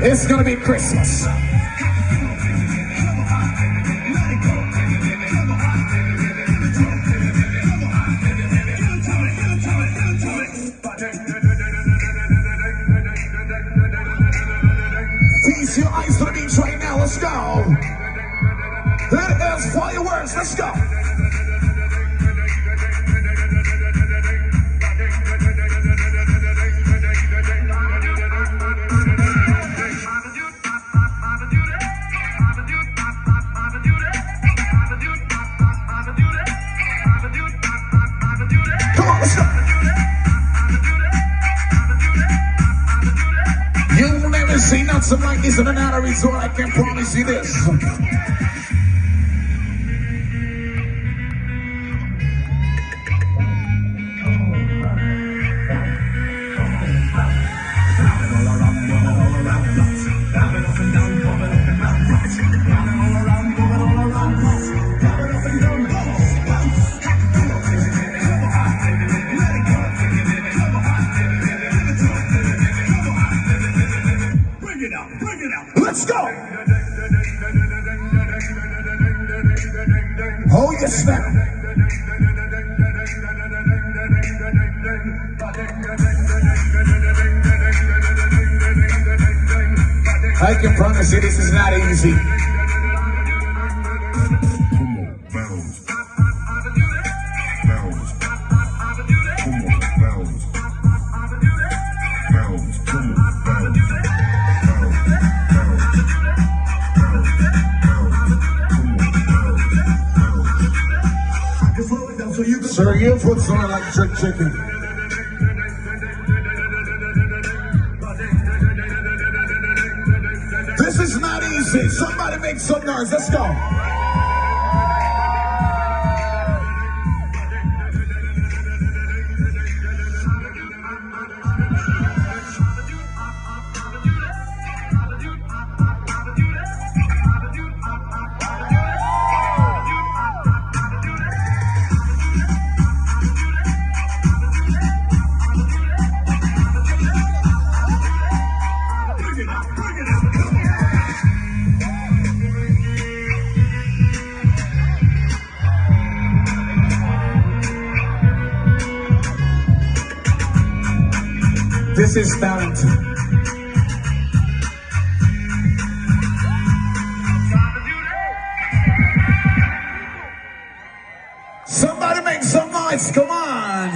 It's gonna be Christmas. Feast your eyes to the beach right now. Let's go. It is fireworks. Let's go. Come on, let's go. You'll never see nothing like this in another resort. I can promise you this. Let's go! Oh, yes, now. I can promise you this is not easy. Sir, your foot's on like jerk chicken. This is not easy. Somebody make some noise. Let's go. This is talent. Somebody make some noise, come on.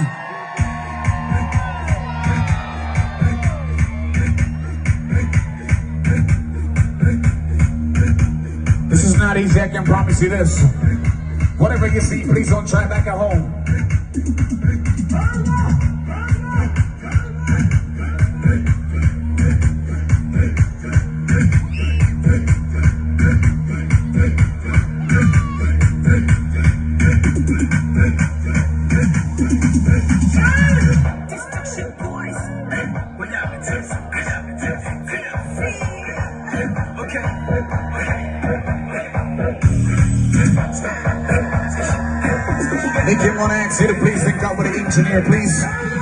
This is not easy, I can promise you this. Whatever you see, please don't try back at home. Nick, you want to ask you to please think out with the engineer, please.